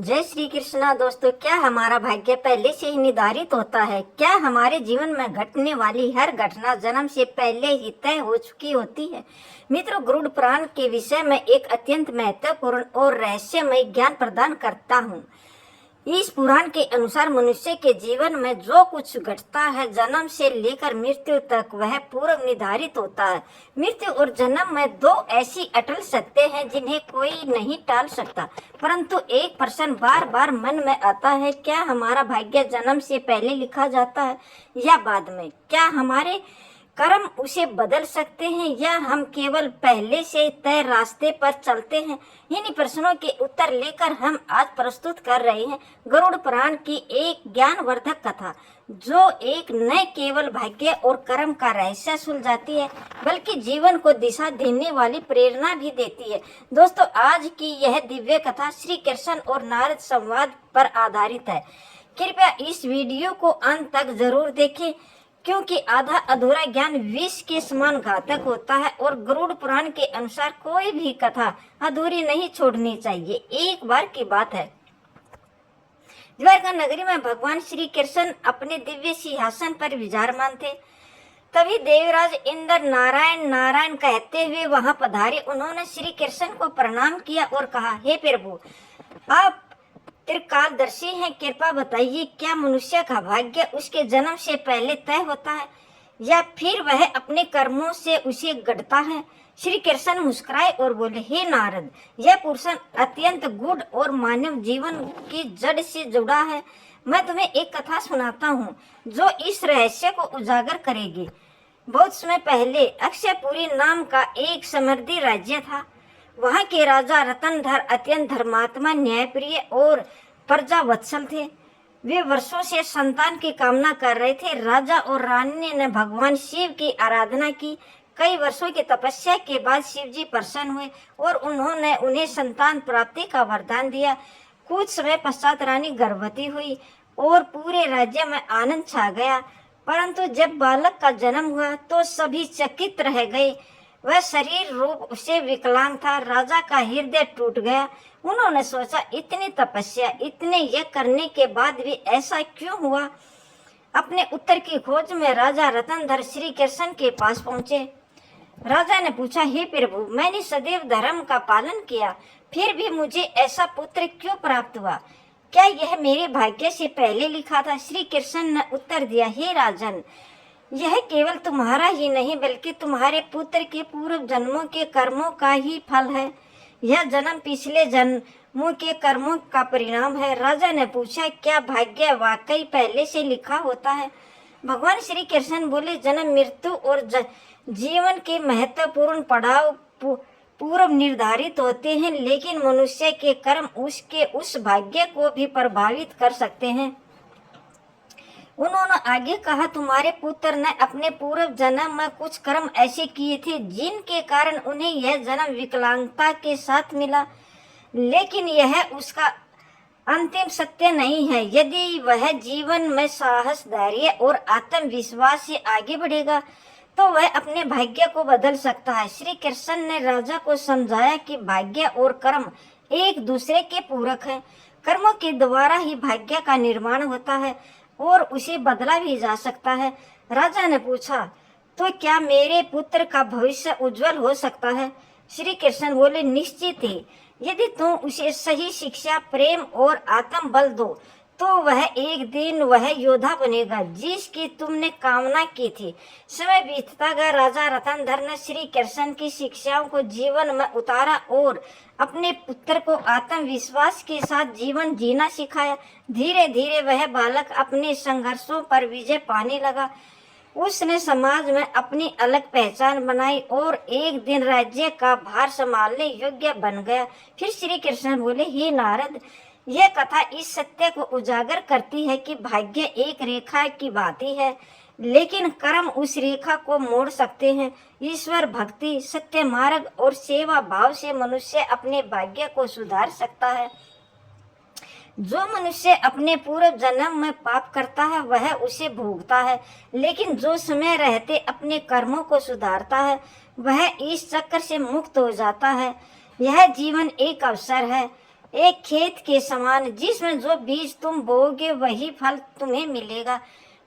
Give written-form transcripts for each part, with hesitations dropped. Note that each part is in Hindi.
जय श्री कृष्णा। दोस्तों, क्या हमारा भाग्य पहले से ही निर्धारित होता है? क्या हमारे जीवन में घटने वाली हर घटना जन्म से पहले ही तय हो चुकी होती है? मित्रों, गरुड़ पुराण के विषय में एक अत्यंत महत्वपूर्ण और रहस्यमय ज्ञान प्रदान करता हूँ। इस पुराण के अनुसार मनुष्य के जीवन में जो कुछ घटता है जन्म से लेकर मृत्यु तक वह पूर्व निर्धारित होता है। मृत्यु और जन्म में दो ऐसी अटल सत्य हैं जिन्हें कोई नहीं टाल सकता। परंतु एक प्रश्न बार बार मन में आता है, क्या हमारा भाग्य जन्म से पहले लिखा जाता है या बाद में? क्या हमारे कर्म उसे बदल सकते हैं या हम केवल पहले से तय रास्ते पर चलते हैं? इन्हीं प्रश्नों के उत्तर लेकर हम आज प्रस्तुत कर रहे हैं गरुड़ पुराण की एक ज्ञानवर्धक कथा, जो एक न केवल भाग्य और कर्म का रहस्य सुलझाती है बल्कि जीवन को दिशा देने वाली प्रेरणा भी देती है। दोस्तों, आज की यह दिव्य कथा श्री कृष्ण और नारद संवाद पर आधारित है। कृपया इस वीडियो को अंत तक जरूर देखें, क्योंकि आधा अधूरा ज्ञान विष के समान घातक होता है और गरुड़ पुराण के अनुसार कोई भी कथा अधूरी नहीं छोड़नी चाहिए। एक बार की बात है, द्वारका नगरी में भगवान श्री कृष्ण अपने दिव्य सिंहासन पर विराजमान थे। तभी देवराज इंद्र नारायण नारायण कहते हुए वहां पधारे। उन्होंने श्री कृष्ण को प्रणाम किया और कहा, हे प्रभु, आप त्रिकालदर्शी हैं, कृपा बताइए, क्या मनुष्य का भाग्य उसके जन्म से पहले तय होता है या फिर वह अपने कर्मों से उसे गढ़ता है? श्री कृष्ण मुस्कुराए और बोले, हे नारद, यह प्रश्न अत्यंत गूढ़ और मानव जीवन की जड़ से जुड़ा है। मैं तुम्हें एक कथा सुनाता हूँ जो इस रहस्य को उजागर करेगी। बहुत समय पहले अक्षयपुरी नाम का एक समृद्धि राज्य था। वहाँ के राजा रतनधर अत्यंत धर्मात्मा, न्यायप्रिय और प्रजावत्सल थे। वे वर्षों से संतान की कामना कर रहे थे। राजा और रानी ने भगवान शिव की आराधना की। कई वर्षों की तपस्या के बाद शिव जी प्रसन्न हुए और उन्होंने उन्हें संतान प्राप्ति का वरदान दिया। कुछ समय पश्चात रानी गर्भवती हुई और पूरे राज्य में आनंद छा गया। परंतु जब बालक का जन्म हुआ तो सभी चकित रह गए। वह शरीर रूप से विकलांग था। राजा का हृदय टूट गया। उन्होंने सोचा, इतनी तपस्या, इतने यज्ञ करने के बाद भी ऐसा क्यों हुआ? अपने उत्तर की खोज में राजा रतनधर श्री कृष्ण के पास पहुंचे। राजा ने पूछा, हे प्रभु, मैंने सदैव धर्म का पालन किया, फिर भी मुझे ऐसा पुत्र क्यों प्राप्त हुआ? क्या यह मेरे भाग्य से पहले लिखा था? श्री कृष्ण ने उत्तर दिया, हे राजन, यह केवल तुम्हारा ही नहीं बल्कि तुम्हारे पुत्र के पूर्व जन्मों के कर्मों का ही फल है। यह जन्म पिछले जन्मों के कर्मों का परिणाम है। राजा ने पूछा, क्या भाग्य वाकई पहले से लिखा होता है? भगवान श्री कृष्ण बोले, जन्म, मृत्यु और जीवन के महत्वपूर्ण पड़ाव पूर्व निर्धारित होते हैं, लेकिन मनुष्य के कर्म उसके उस भाग्य को भी प्रभावित कर सकते हैं। उन्होंने आगे कहा, तुम्हारे पुत्र ने अपने पूर्व जन्म में कुछ कर्म ऐसे किए थे जिनके कारण उन्हें यह जन्म विकलांगता के साथ मिला, लेकिन यह उसका अंतिम सत्य नहीं है। यदि वह जीवन में साहस, धैर्य और आत्मविश्वास से आगे बढ़ेगा तो वह अपने भाग्य को बदल सकता है। श्री कृष्ण ने राजा को समझाया कि भाग्य और कर्म एक दूसरे के पूरक हैं। कर्मों के द्वारा ही भाग्य का निर्माण होता है और उसे बदला भी जा सकता है। राजा ने पूछा, तो क्या मेरे पुत्र का भविष्य उज्जवल हो सकता है? श्री कृष्ण बोले, निश्चित ही। यदि तुम उसे सही शिक्षा, प्रेम और आत्म बल दो तो वह एक दिन वह योद्धा बनेगा जिसकी तुमने कामना की थी। समय बीतता गया। राजा रतनधर ने श्री कृष्ण की शिक्षाओं को जीवन में उतारा और अपने पुत्र को आत्मविश्वास के साथ जीवन जीना सिखाया। धीरे धीरे वह बालक अपने संघर्षों पर विजय पाने लगा। उसने समाज में अपनी अलग पहचान बनाई और एक दिन राज्य का भार संभालने योग्य बन गया। फिर श्री कृष्ण बोले, हे नारद, यह कथा इस सत्य को उजागर करती है कि भाग्य एक रेखा की भांति है, लेकिन कर्म उस रेखा को मोड़ सकते हैं। ईश्वर भक्ति, सत्य मार्ग और सेवा भाव से मनुष्य अपने भाग्य को सुधार सकता है। जो मनुष्य अपने पूर्व जन्म में पाप करता है वह उसे भोगता है, लेकिन जो समय रहते अपने कर्मों को सुधारता है वह इस चक्र से मुक्त हो जाता है। यह जीवन एक अवसर है, एक खेत के समान, जिसमें जो बीज तुम बोओगे वही फल तुम्हें मिलेगा।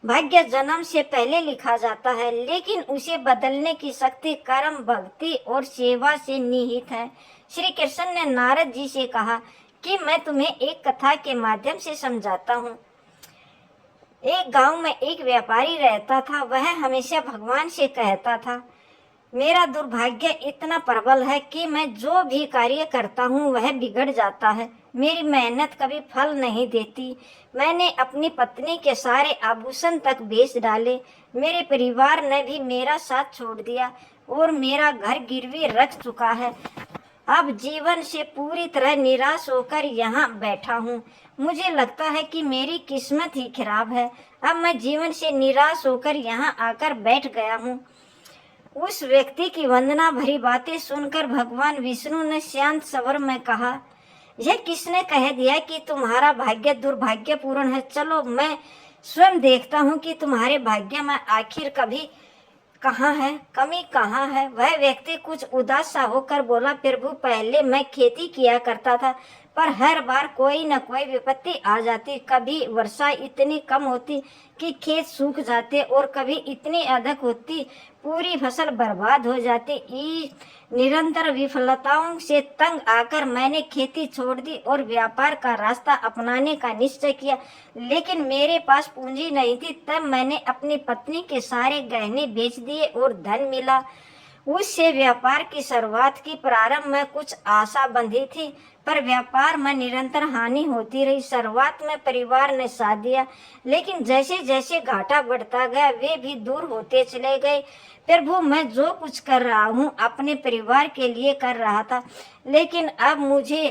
भाग्य जन्म से पहले लिखा जाता है, लेकिन उसे बदलने की शक्ति कर्म, भक्ति और सेवा से निहित है। श्री कृष्ण ने नारद जी से कहा कि मैं तुम्हें एक कथा के माध्यम से समझाता हूँ। एक गांव में एक व्यापारी रहता था। वह हमेशा भगवान से कहता था, मेरा दुर्भाग्य इतना प्रबल है कि मैं जो भी कार्य करता हूँ वह बिगड़ जाता है। मेरी मेहनत कभी फल नहीं देती। मैंने अपनी पत्नी के सारे आभूषण तक बेच डाले। मेरे परिवार ने भी मेरा साथ छोड़ दिया और मेरा घर गिरवी रख चुका है। अब जीवन से पूरी तरह निराश होकर यहाँ बैठा हूँ। मुझे लगता है कि मेरी किस्मत ही खराब है। अब मैं जीवन से निराश होकर यहाँ आकर बैठ गया हूँ। उस व्यक्ति की वंदना भरी बातें सुनकर भगवान विष्णु ने शांत स्वर में कहा, यह किसने कह दिया कि तुम्हारा भाग्य दुर्भाग्यपूर्ण है? चलो मैं स्वयं देखता हूँ कि तुम्हारे भाग्य में आखिर कभी कहाँ है, कमी कहाँ है। वह व्यक्ति कुछ उदास सा होकर बोला, प्रभु पहले मैं खेती किया करता था, पर हर बार कोई न कोई विपत्ति आ जाती। कभी वर्षा इतनी कम होती कि खेत सूख जाते और कभी इतनी अधिक होती पूरी फसल बर्बाद हो जाती। निरंतर विफलताओं से तंग आकर मैंने खेती छोड़ दी और व्यापार का रास्ता अपनाने का निश्चय किया, लेकिन मेरे पास पूंजी नहीं थी। तब मैंने अपनी पत्नी के सारे गहने बेच दिए और धन मिला। उससे व्यापार की शुरुआत की। प्रारंभ में कुछ आशा बंधी थी, पर व्यापार में निरंतर हानि होती रही। शुरुआत में परिवार ने साथ दिया, लेकिन जैसे जैसे घाटा बढ़ता गया वे भी दूर होते चले गए। प्रभु मैं जो कुछ कर रहा हूँ अपने परिवार के लिए कर रहा था, लेकिन अब मुझे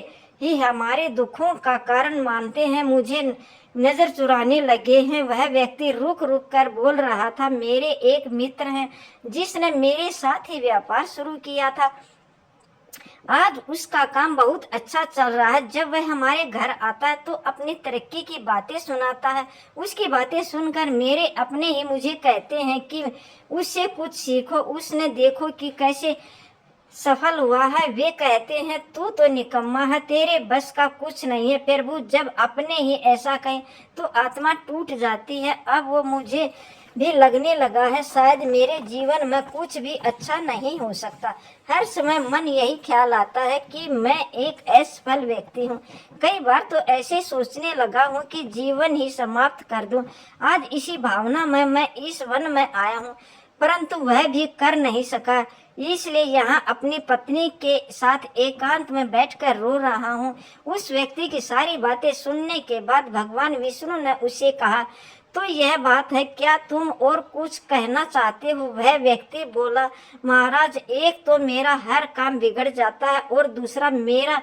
ही हमारे दुखों का कारण मानते हैं, मुझे नजर चुराने लगे हैं। वह व्यक्ति रुक रुक कर बोल रहा था, मेरे एक मित्र हैं जिसने मेरे साथ ही व्यापार शुरू किया था। आज उसका काम बहुत अच्छा चल रहा है। जब वह हमारे घर आता है तो अपनी तरक्की की बातें सुनाता है। उसकी बातें सुनकर मेरे अपने ही मुझे कहते हैं कि उससे कुछ सीखो, उसने देखो कि कैसे सफल हुआ है। वे कहते हैं तू तो निकम्मा है, तेरे बस का कुछ नहीं है। प्रभु जब अपने ही ऐसा कहें तो आत्मा टूट जाती है। अब वो मुझे भी लगने लगा है शायद मेरे जीवन में कुछ भी अच्छा नहीं हो सकता। हर समय मन यही ख्याल आता है कि मैं एक असफल व्यक्ति हूँ। कई बार तो ऐसे सोचने लगा हूँ कि जीवन ही समाप्त कर दूँ। आज इसी भावना में मैं इस वन में आया हूँ, परंतु वह भी कर नहीं सका, इसलिए यहाँ अपनी पत्नी के साथ एकांत में बैठकर रो रहा हूँ। उस व्यक्ति की सारी बातें सुनने के बाद भगवान विष्णु ने उसे कहा, तो यह बात है, क्या तुम और कुछ कहना चाहते हो? वह व्यक्ति बोला, महाराज एक तो मेरा हर काम बिगड़ जाता है और दूसरा मेरा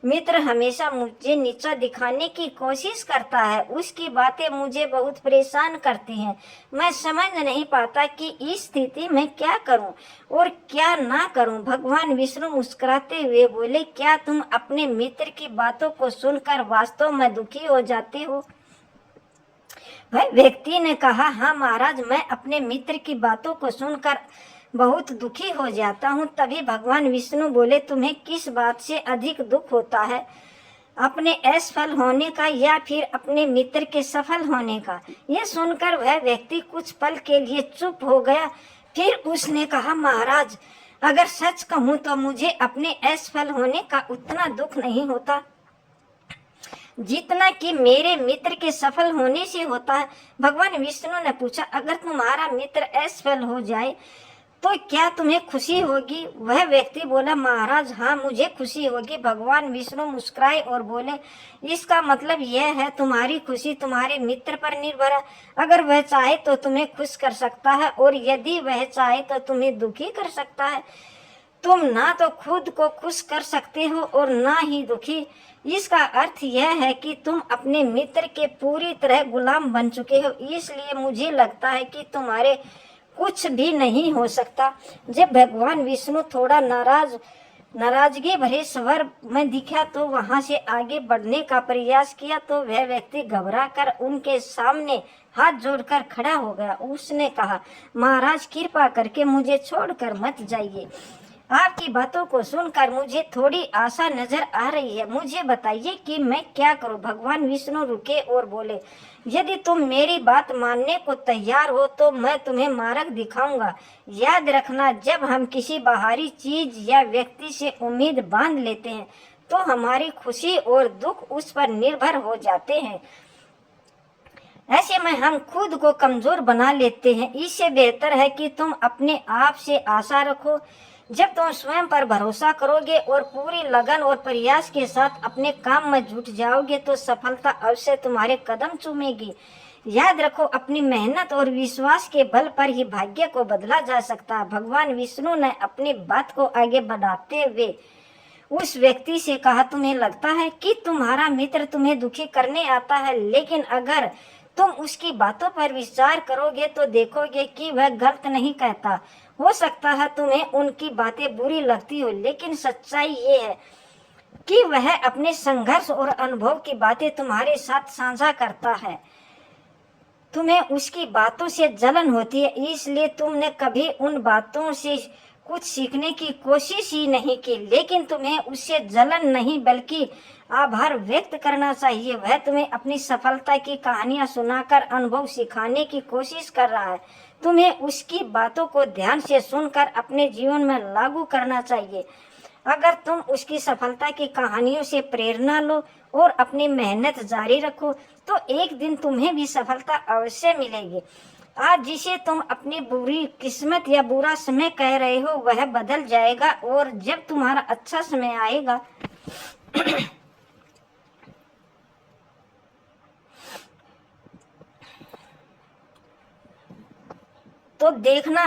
मित्र हमेशा मुझे नीचा दिखाने की कोशिश करता है। उसकी बातें मुझे बहुत परेशान करती हैं। मैं समझ नहीं पाता कि इस स्थिति में क्या करूं और क्या ना करूं। भगवान विष्णु मुस्कुराते हुए बोले, क्या तुम अपने मित्र की बातों को सुनकर वास्तव में दुखी हो जाते हो? वह व्यक्ति ने कहा, हाँ महाराज, मैं अपने मित्र की बातों को सुनकर बहुत दुखी हो जाता हूँ। तभी भगवान विष्णु बोले, तुम्हें किस बात से अधिक दुख होता है, अपने असफल होने का या फिर अपने मित्र के सफल होने का? यह सुनकर वह व्यक्ति कुछ पल के लिए चुप हो गया। फिर उसने कहा, महाराज अगर सच कहूँ तो मुझे अपने असफल होने का उतना दुख नहीं होता जितना कि मेरे मित्र के सफल होने से होता है। भगवान विष्णु ने पूछा, अगर तुम्हारा मित्र असफल हो जाए तो क्या तुम्हें खुशी होगी? वह व्यक्ति बोला, महाराज हाँ मुझे खुशी होगी। भगवान विष्णु मुस्कुराए और बोले, इसका मतलब यह है तुम्हारी खुशी तुम्हारे मित्र पर निर्भर है। अगर वह चाहे तो तुम्हें खुश कर सकता है और यदि वह चाहे तो तुम्हें दुखी कर सकता है। तुम ना तो खुद को खुश कर सकते हो और ना ही दुखी। इसका अर्थ यह है कि तुम अपने मित्र के पूरी तरह गुलाम बन चुके हो। इसलिए मुझे लगता है कि तुम्हारे कुछ भी नहीं हो सकता। जब भगवान विष्णु थोड़ा नाराजगी भरे स्वर में दिखा तो वहां से आगे बढ़ने का प्रयास किया तो वह व्यक्ति घबरा कर उनके सामने हाथ जोड़कर खड़ा हो गया। उसने कहा, महाराज कृपा करके मुझे छोड़कर मत जाइए। आपकी बातों को सुनकर मुझे थोड़ी आशा नजर आ रही है। मुझे बताइए कि मैं क्या करूं। भगवान विष्णु रुके और बोले, यदि तुम मेरी बात मानने को तैयार हो तो मैं तुम्हें मार्ग दिखाऊंगा। याद रखना, जब हम किसी बाहरी चीज या व्यक्ति से उम्मीद बांध लेते हैं तो हमारी खुशी और दुख उस पर निर्भर हो जाते हैं। ऐसे में हम खुद को कमजोर बना लेते हैं। इससे बेहतर है कि तुम अपने आप से आशा रखो। जब तुम स्वयं पर भरोसा करोगे और पूरी लगन और प्रयास के साथ अपने काम में जुट जाओगे तो सफलता अवश्य तुम्हारे कदम चूमेगी। याद रखो, अपनी मेहनत और विश्वास के बल पर ही भाग्य को बदला जा सकता है। भगवान विष्णु ने अपनी बात को आगे बढ़ाते हुए उस व्यक्ति से कहा, तुम्हें लगता है कि तुम्हारा मित्र तुम्हें दुखी करने आता है, लेकिन अगर तुम उसकी बातों पर विचार करोगे तो देखोगे कि वह गलत नहीं कहता। हो सकता है तुम्हें उनकी बातें बुरी लगती हो, लेकिन सच्चाई ये है कि वह अपने संघर्ष और अनुभव की बातें तुम्हारे साथ साझा करता है। तुम्हें उसकी बातों से जलन होती है, इसलिए तुमने कभी उन बातों से कुछ सीखने की कोशिश ही नहीं की, लेकिन तुम्हें उससे जलन नहीं बल्कि आभार व्यक्त करना चाहिए। वह तुम्हें अपनी सफलता की कहानियां सुनाकर अनुभव सिखाने की कोशिश कर रहा है। तुम्हें उसकी बातों को ध्यान से सुनकर अपने जीवन में लागू करना चाहिए। अगर तुम उसकी सफलता की कहानियों से प्रेरणा लो और अपनी मेहनत जारी रखो तो एक दिन तुम्हें भी सफलता अवश्य मिलेगी। आज जिसे तुम अपनी बुरी किस्मत या बुरा समय कह रहे हो वह बदल जाएगा, और जब तुम्हारा अच्छा समय आएगा तो देखना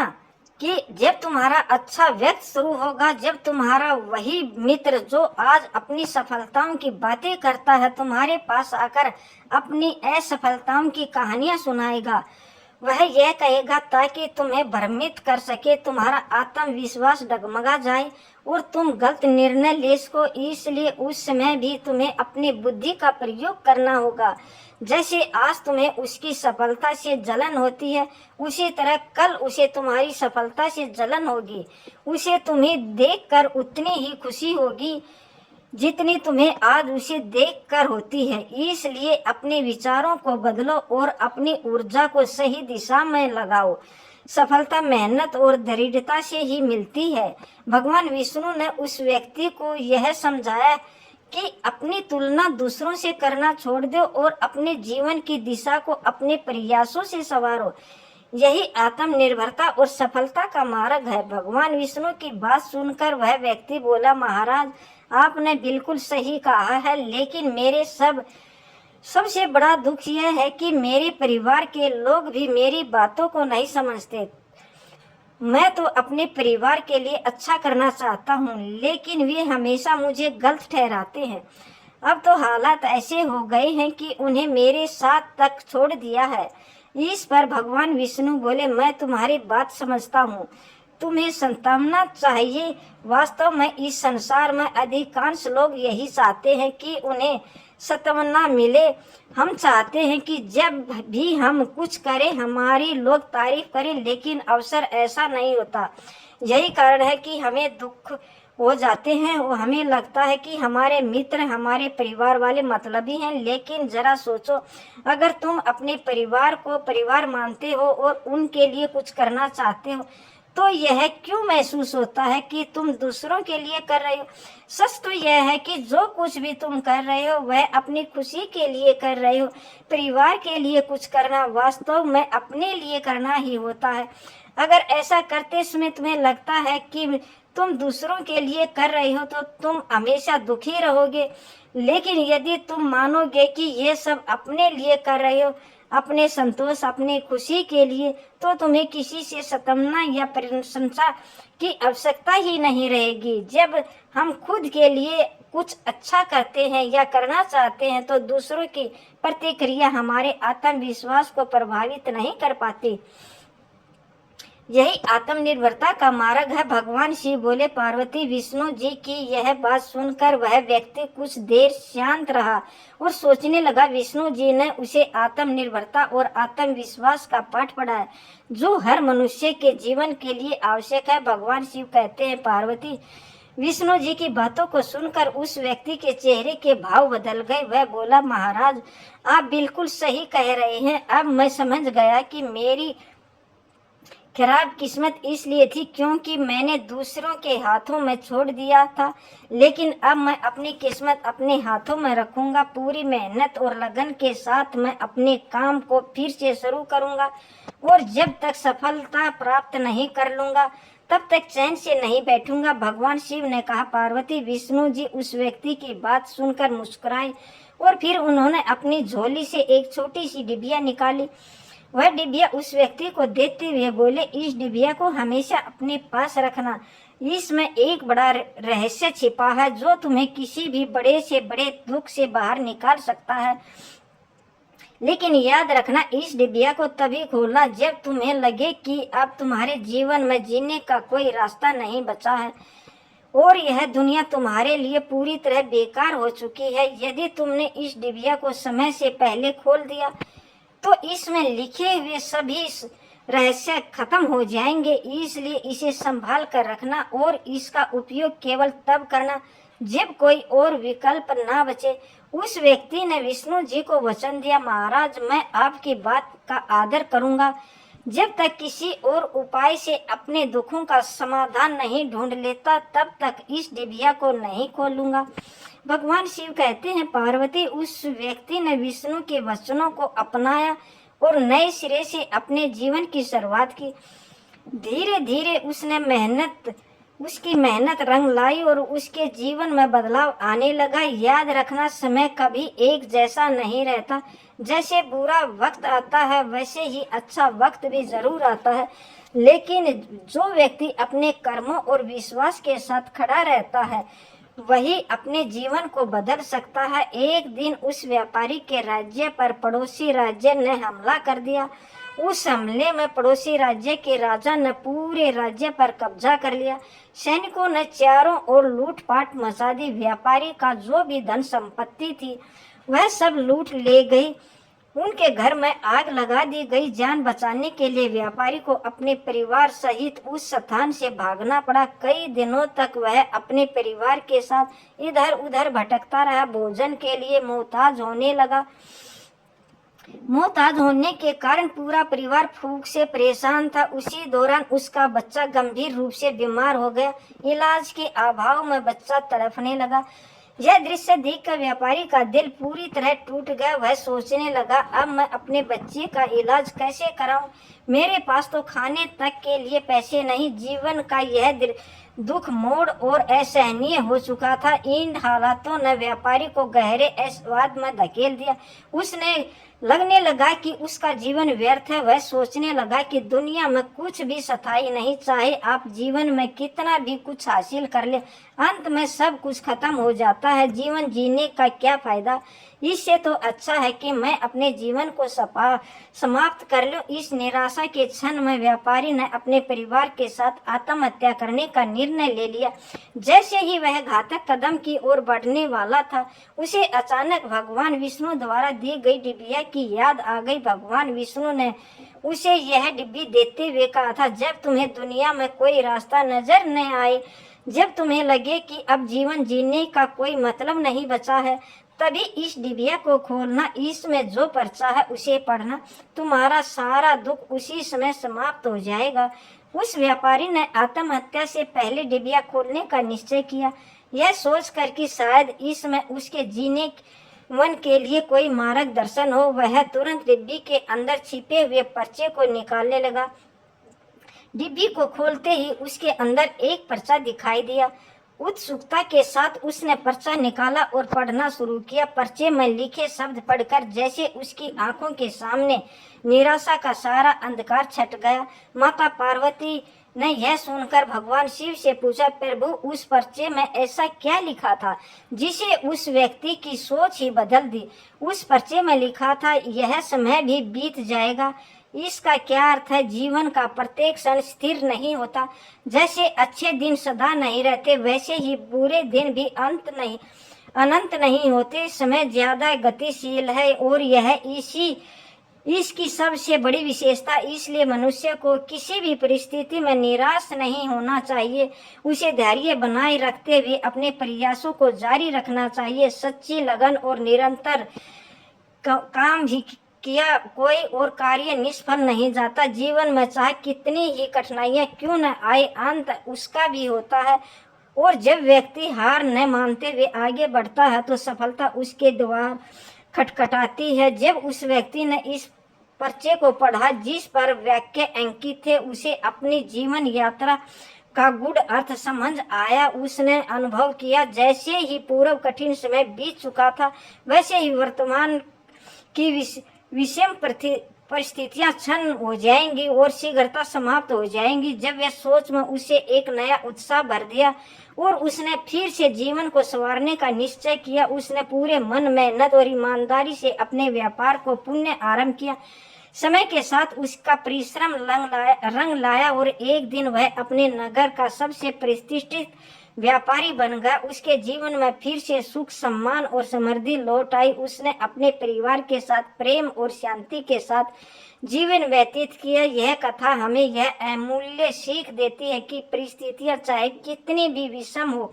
कि जब तुम्हारा अच्छा वक्त शुरू होगा, जब तुम्हारा वही मित्र जो आज अपनी सफलताओं की बातें करता है तुम्हारे पास आकर अपनी असफलताओं की कहानियां सुनाएगा, वह यह कहेगा ताकि तुम्हें भ्रमित कर सके, तुम्हारा आत्मविश्वास डगमगा जाए और तुम गलत निर्णय ले सको। इसलिए उस समय भी तुम्हें अपनी बुद्धि का प्रयोग करना होगा। जैसे आज तुम्हें उसकी सफलता से जलन होती है, उसी तरह कल उसे तुम्हारी सफलता से जलन होगी। उसे तुम्हें देखकर उतनी ही खुशी होगी जितनी तुम्हें आज उसे देखकर होती है। इसलिए अपने विचारों को बदलो और अपनी ऊर्जा को सही दिशा में लगाओ। सफलता मेहनत और दृढ़ता से ही मिलती है। भगवान विष्णु ने उस व्यक्ति को यह समझाया कि अपनी तुलना दूसरों से करना छोड़ दो और अपने जीवन की दिशा को अपने प्रयासों से संवारो। यही आत्मनिर्भरता और सफलता का मार्ग है। भगवान विष्णु की बात सुनकर वह व्यक्ति बोला, महाराज आपने बिल्कुल सही कहा है, लेकिन मेरे सबसे बड़ा दुख यह है कि मेरे परिवार के लोग भी मेरी बातों को नहीं समझते। मैं तो अपने परिवार के लिए अच्छा करना चाहता हूँ, लेकिन वे हमेशा मुझे गलत ठहराते हैं। अब तो हालात ऐसे हो गए हैं कि उन्हें मेरे साथ तक छोड़ दिया है। इस पर भगवान विष्णु बोले, मैं तुम्हारी बात समझता हूँ, तुम्हें संतावना चाहिए। वास्तव में इस संसार में अधिकांश लोग यही चाहते हैं कि उन्हें सांत्वना मिले। हम चाहते हैं कि जब भी हम कुछ करें हमारी लोग तारीफ करें, लेकिन अवसर ऐसा नहीं होता। यही कारण है कि हमें दुख हो जाते हैं और हमें लगता है कि हमारे मित्र हमारे परिवार वाले मतलबी हैं। लेकिन जरा सोचो, अगर तुम अपने परिवार को परिवार मानते हो और उनके लिए कुछ करना चाहते हो तो यह क्यों महसूस होता है कि तुम दूसरों के लिए कर रहे हो? सच तो यह है कि जो कुछ भी तुम कर रहे हो वह अपनी खुशी के लिए कर रहे हो। परिवार के लिए कुछ करना वास्तव में अपने लिए करना ही होता है। अगर ऐसा करते समय तुम्हें लगता है कि तुम दूसरों के लिए कर रहे हो तो तुम हमेशा दुखी रहोगे। लेकिन यदि तुम मानोगे कि ये सब अपने लिए कर रहे हो, अपने संतोष अपने खुशी के लिए, तो तुम्हें किसी से सतावना या प्रशंसा की आवश्यकता ही नहीं रहेगी। जब हम खुद के लिए कुछ अच्छा करते हैं या करना चाहते हैं तो दूसरों की प्रतिक्रिया हमारे आत्मविश्वास को प्रभावित नहीं कर पाती। यही आत्मनिर्भरता का मार्ग है। भगवान शिव बोले, पार्वती विष्णु जी की यह बात सुनकर वह व्यक्ति कुछ देर शांत रहा और सोचने लगा। विष्णु जी ने उसे आत्मनिर्भरता और आत्मविश्वास का पाठ पढ़ाया, जो हर मनुष्य के जीवन के लिए आवश्यक है। भगवान शिव कहते हैं, पार्वती विष्णु जी की बातों को सुनकर उस व्यक्ति के चेहरे के भाव बदल गए। वह बोला, महाराज आप बिल्कुल सही कह रहे हैं। अब मैं समझ गया कि मेरी खराब किस्मत इसलिए थी क्योंकि मैंने दूसरों के हाथों में छोड़ दिया था, लेकिन अब मैं अपनी किस्मत अपने हाथों में रखूंगा। पूरी मेहनत और लगन के साथ मैं अपने काम को फिर से शुरू करूंगा और जब तक सफलता प्राप्त नहीं कर लूंगा तब तक चैन से नहीं बैठूंगा। भगवान शिव ने कहा, पार्वती विष्णु जी उस व्यक्ति की बात सुनकर मुस्कुराए और फिर उन्होंने अपनी झोली से एक छोटी सी डिबिया निकाली। वह डिबिया उस व्यक्ति को देते हुए बोले, इस डिबिया को हमेशा अपने पास रखना। इसमें एक बड़ा रहस्य छिपा है जो तुम्हें किसी भी बड़े से बड़े दुख से बाहर निकाल सकता है। लेकिन याद रखना, इस डिबिया को तभी खोलना जब तुम्हें लगे कि अब तुम्हारे जीवन में जीने का कोई रास्ता नहीं बचा है और यह दुनिया तुम्हारे लिए पूरी तरह बेकार हो चुकी है। यदि तुमने इस डिबिया को समय से पहले खोल दिया तो इसमें लिखे हुए सभी रहस्य खत्म हो जाएंगे। इसलिए इसे संभाल कर रखना और इसका उपयोग केवल तब करना जब कोई और विकल्प ना बचे। उस व्यक्ति ने विष्णु जी को वचन दिया, महाराज मैं आपकी बात का आदर करूंगा। जब तक किसी और उपाय से अपने दुखों का समाधान नहीं ढूंढ लेता तब तक इस डिबिया को नहीं खोलूंगा। भगवान शिव कहते हैं, पार्वती उस व्यक्ति ने विष्णु के वचनों को अपनाया और नए सिरे से अपने जीवन की शुरुआत की। धीरे धीरे उसकी मेहनत रंग लाई और उसके जीवन में बदलाव आने लगा। याद रखना, समय कभी एक जैसा नहीं रहता। जैसे बुरा वक्त आता है वैसे ही अच्छा वक्त भी जरूर आता है, लेकिन जो व्यक्ति अपने कर्मों और विश्वास के साथ खड़ा रहता है वही अपने जीवन को बदल सकता है। एक दिन उस व्यापारी के राज्य पर पड़ोसी राज्य ने हमला कर दिया। उस हमले में पड़ोसी राज्य के राजा ने पूरे राज्य पर कब्जा कर लिया। सैनिकों ने चारों ओर लूटपाट मचा दी। व्यापारी का जो भी धन संपत्ति थी वह सब लूट ले गई। उनके घर में आग लगा दी गई। जान बचाने के लिए व्यापारी को अपने परिवार सहित उस स्थान से भागना पड़ा। कई दिनों तक वह अपने परिवार के साथ इधर उधर भटकता रहा। भोजन के लिए मोहताज होने के कारण पूरा परिवार भूख से परेशान था। उसी दौरान उसका बच्चा गंभीर रूप से बीमार हो गया। इलाज के अभाव में बच्चा तड़पने लगा। यह दृश्य देखकर व्यापारी का दिल पूरी तरह टूट गया। वह सोचने लगा, अब मैं अपने बच्चे का इलाज कैसे कराऊं? मेरे पास तो खाने तक के लिए पैसे नहीं। जीवन का यह दुख मोड़ और असहनीय हो चुका था। इन हालातों ने व्यापारी को गहरे अवसाद में धकेल दिया। उसने लगने लगा कि उसका जीवन व्यर्थ है। वह सोचने लगा कि दुनिया में कुछ भी स्थायी नहीं। चाहे आप जीवन में कितना भी कुछ हासिल कर ले, अंत में सब कुछ खत्म हो जाता है। जीवन जीने का क्या फायदा? इससे तो अच्छा है कि मैं अपने जीवन को समाप्त कर लूं। इस निराशा के क्षण में व्यापारी ने अपने परिवार के साथ आत्महत्या करने का निर्णय ले लिया। जैसे ही वह घातक कदम की ओर बढ़ने वाला था, उसे अचानक भगवान विष्णु द्वारा दी गई डिबिया की याद आ गई। भगवान विष्णु ने उसे यह डिब्बी देते हुए कहा था, जब तुम्हें दुनिया में कोई रास्ता नजर न आए, जब तुम्हें लगे कि अब जीवन जीने का कोई मतलब नहीं बचा है, तभी इस डिबिया को खोलना। इसमें जो पर्चा है उसे पढ़ना। तुम्हारा सारा दुख उसी समय समाप्त हो जाएगा। उस व्यापारी ने आत्महत्या से पहले डिबिया खोलने का निश्चय किया, यह सोचकर कि शायद इसमें उसके जीने मन के लिए कोई मार्गदर्शन हो। वह तुरंत डिब्बी के अंदर छिपे हुए पर्चे को निकालने लगा। डिब्बी को खोलते ही उसके अंदर एक पर्चा दिखाई दिया। उत्सुकता के साथ उसने पर्चा निकाला और पढ़ना शुरू किया। पर्चे में लिखे शब्द पढ़कर जैसे उसकी आंखों के सामने निराशा का सारा अंधकार छट गया। माता पार्वती ने यह सुनकर भगवान शिव से पूछा, प्रभु उस पर्चे में ऐसा क्या लिखा था जिसे उस व्यक्ति की सोच ही बदल दी? उस पर्चे में लिखा था, यह समय भी बीत जाएगा, इसका क्या अर्थ है? जीवन का प्रत्येक क्षण स्थिर नहीं होता। जैसे अच्छे दिन सदा नहीं रहते, वैसे ही बुरे दिन भी अनंत नहीं होते। समय ज्यादा गतिशील है और यह इसकी सबसे बड़ी विशेषता। इसलिए मनुष्य को किसी भी परिस्थिति में निराश नहीं होना चाहिए। उसे धैर्य बनाए रखते हुए अपने प्रयासों को जारी रखना चाहिए। सच्ची लगन और निरंतर काम भी किया कोई और कार्य निष्फल नहीं जाता। जीवन में चाहे कितनी ही कठिनाइयां क्यों न आए, अंत उसका भी होता है। और जब व्यक्ति हार न मानते हुए आगे बढ़ता है तो सफलता उसके द्वार खटखटाती है। जब उस व्यक्ति ने इस पर्चे को पढ़ा जिस पर वाक्य अंकित थे, उसे अपनी जीवन यात्रा का गूढ़ अर्थ समझ आया। उसने अनुभव किया जैसे ही पूर्व कठिन समय बीत चुका था, वैसे ही वर्तमान की विषम परिस्थितियां क्षण हो जाएंगी और शीघ्रता समाप्त हो जाएंगी। जब यह सोच में उसे एक नया उत्साह भर दिया और उसने फिर से जीवन को संवारने का निश्चय किया। उसने पूरे मन, मेहनत और ईमानदारी से अपने व्यापार को पुनः आरंभ किया। समय के साथ उसका परिश्रम रंग लाया और एक दिन वह अपने नगर का सबसे प्रतिष्ठित व्यापारी बन गया। उसके जीवन में फिर से सुख, सम्मान और समृद्धि लौट आई। उसने अपने परिवार के साथ प्रेम और शांति के साथ जीवन व्यतीत किया। यह कथा हमें यह अमूल्य सीख देती है कि परिस्थितियां चाहे कितनी भी विषम हो,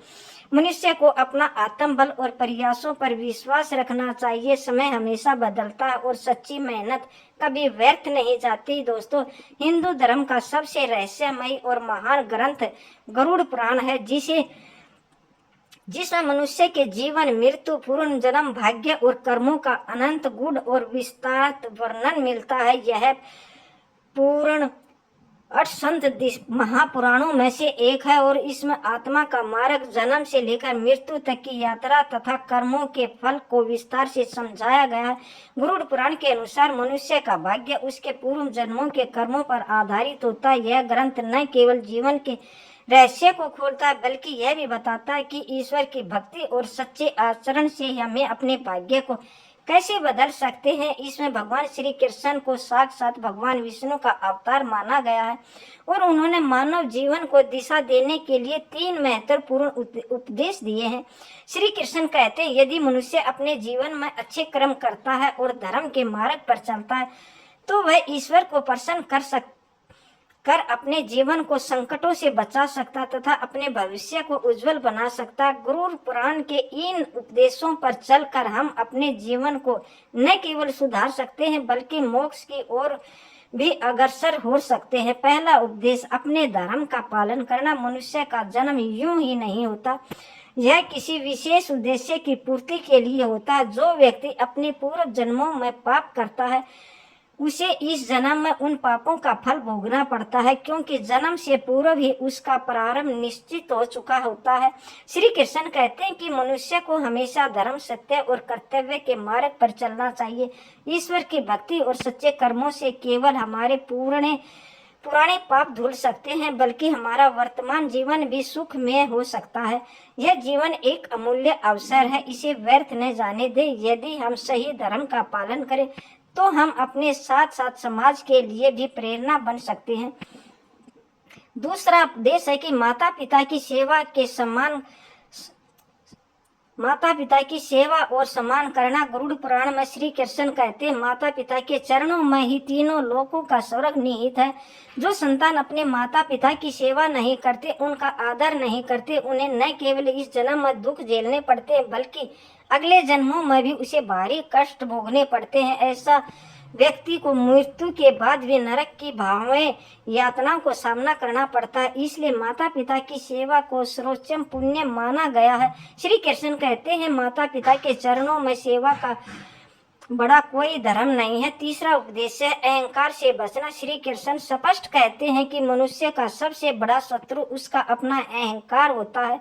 मनुष्य को अपना आत्मबल और प्रयासों पर विश्वास रखना चाहिए। समय हमेशा बदलता है और सच्ची मेहनत कभी व्यर्थ नहीं जाती। दोस्तों, हिंदू धर्म का सबसे रहस्यमयी और महान ग्रंथ गरुड़ पुराण है, जिसमें मनुष्य के जीवन, मृत्यु, पूर्ण जन्म, भाग्य और कर्मों का अनंत गूढ़ और विस्तारित वर्णन मिलता है। यह पूर्ण 8 संत महापुराणों में से एक है और इसमें आत्मा का मार्ग, जन्म से लेकर मृत्यु तक की यात्रा तथा कर्मों के फल को विस्तार से समझाया गया है। गरुड़ पुराण के अनुसार मनुष्य का भाग्य उसके पूर्व जन्मों के कर्मों पर आधारित होता है। यह ग्रंथ न केवल जीवन के रहस्य को खोलता है, बल्कि यह भी बताता है कि ईश्वर की भक्ति और सच्चे आचरण से हमें अपने भाग्य को कैसे बदल सकते हैं। इसमें भगवान श्री कृष्ण को साक्षात भगवान विष्णु का अवतार माना गया है और उन्होंने मानव जीवन को दिशा देने के लिए 3 महत्वपूर्ण उपदेश दिए हैं। श्री कृष्ण कहते हैं, यदि मनुष्य अपने जीवन में अच्छे कर्म करता है और धर्म के मार्ग पर चलता है तो वह ईश्वर को प्रसन्न कर अपने जीवन को संकटों से बचा सकता तथा अपने भविष्य को उज्जवल बना सकता। गरुड़ पुराण के इन उपदेशों पर चलकर हम अपने जीवन को न केवल सुधार सकते हैं बल्कि मोक्ष की ओर भी अग्रसर हो सकते हैं। पहला उपदेश, अपने धर्म का पालन करना। मनुष्य का जन्म यूं ही नहीं होता, यह किसी विशेष उद्देश्य की पूर्ति के लिए होता है। जो व्यक्ति अपने पूर्व जन्मों में पाप करता है उसे इस जन्म में उन पापों का फल भोगना पड़ता है, क्योंकि जन्म से पूर्व ही उसका प्रारंभ निश्चित हो चुका होता है। श्री कृष्ण कहते हैं कि मनुष्य को हमेशा धर्म, सत्य और कर्तव्य के मार्ग पर चलना चाहिए। ईश्वर की भक्ति और सच्चे कर्मों से केवल हमारे पुराने पाप धुल सकते हैं, बल्कि हमारा वर्तमान जीवन भी सुखमय हो सकता है। यह जीवन एक अमूल्य अवसर है, इसे व्यर्थ न जाने दे। यदि हम सही धर्म का पालन करें तो हम अपने साथ साथ समाज के लिए भी प्रेरणा बन सकते हैं। दूसरा उपदेश है कि माता पिता की सेवा और सम्मान करना। गरुड़ पुराण में श्री कृष्ण कहते हैं, माता पिता के चरणों में ही तीनों लोकों का स्वर्ग निहित है। जो संतान अपने माता पिता की सेवा नहीं करते, उनका आदर नहीं करते, उन्हें न केवल इस जन्म में दुख झेलने पड़ते हैं बल्कि अगले जन्मों में भी उसे भारी कष्ट भोगने पड़ते हैं। ऐसा व्यक्ति को मृत्यु के बाद भी नरक की भावनाएं यातनाओं को सामना करना पड़ता है। इसलिए माता पिता की सेवा को सर्वोच्च पुण्य माना गया है। श्री कृष्ण कहते हैं, माता पिता के चरणों में सेवा का बड़ा कोई धर्म नहीं है। तीसरा उपदेश है अहंकार से बचना। श्री कृष्ण स्पष्ट कहते हैं कि मनुष्य का सबसे बड़ा शत्रु उसका अपना अहंकार होता है।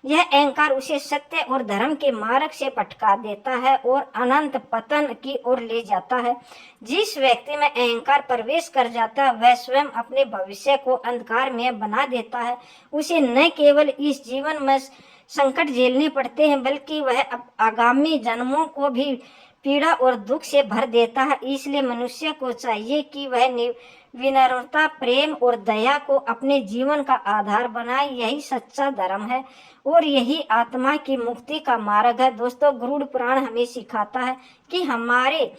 यह अहंकार उसे सत्य और धर्म के मार्ग से भटका देता है और अनंत पतन की ओर ले जाता है। जिस व्यक्ति में अहंकार प्रवेश कर जाता है वह स्वयं अपने भविष्य को अंधकार में बना देता है। उसे न केवल इस जीवन में संकट झेलने पड़ते हैं बल्कि वह आगामी जन्मों को भी पीड़ा और दुख से भर देता है। इसलिए मनुष्य को चाहिए कि वह विनम्रता, प्रेम और दया को अपने जीवन का आधार बनाए। यही सच्चा धर्म है और यही आत्मा की मुक्ति का मार्ग है। दोस्तों, गरुड़ पुराण हमें सिखाता है कि हमारे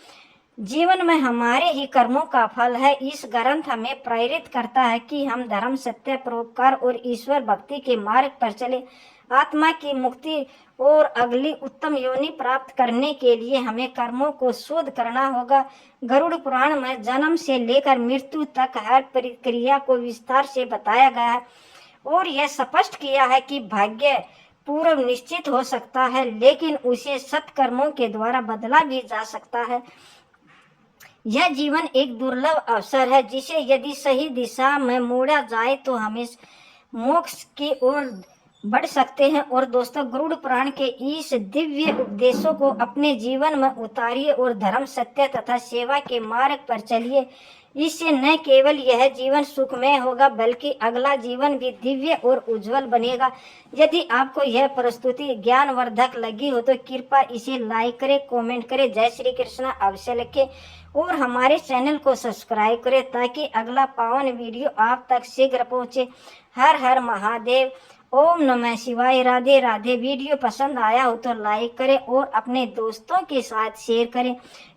जीवन में हमारे ही कर्मों का फल है। इस ग्रंथ हमें प्रेरित करता है कि हम धर्म, सत्य, परोपकार और ईश्वर भक्ति के मार्ग पर चले। आत्मा की मुक्ति और अगली उत्तम योनि प्राप्त करने के लिए हमें कर्मों को शुद्ध करना होगा। गरुड़ पुराण में जन्म से लेकर मृत्यु तक हर प्रक्रिया को विस्तार से बताया गया है और यह स्पष्ट किया है कि भाग्य पूर्व निश्चित हो सकता है, लेकिन उसे सत्कर्मों के द्वारा बदला भी जा सकता है। यह जीवन एक दुर्लभ अवसर है जिसे यदि सही दिशा में मोड़ा जाए तो हमें मोक्ष की ओर बढ़ सकते हैं। और दोस्तों, गरुड़ पुराण के इस दिव्य उपदेशों को अपने जीवन में उतारिए और धर्म, सत्य तथा सेवा के मार्ग पर चलिए। इससे न केवल यह जीवन सुखमय होगा बल्कि अगला जीवन भी दिव्य और उज्जवल बनेगा। यदि आपको यह प्रस्तुति ज्ञानवर्धक लगी हो तो कृपया इसे लाइक करें, कमेंट करें, जय श्री कृष्ण अवश्य लिखें और हमारे चैनल को सब्सक्राइब करें ताकि अगला पावन वीडियो आप तक शीघ्र पहुंचे। हर हर महादेव, ओम नमः शिवाय, राधे राधे। वीडियो पसंद आया हो तो लाइक करें और अपने दोस्तों के साथ शेयर करें।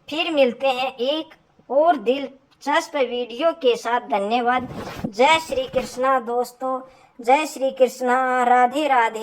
फिर मिलते हैं एक और दिलचस्प वीडियो के साथ। धन्यवाद। जय श्री कृष्णा दोस्तों, जय श्री कृष्णा, राधे राधे।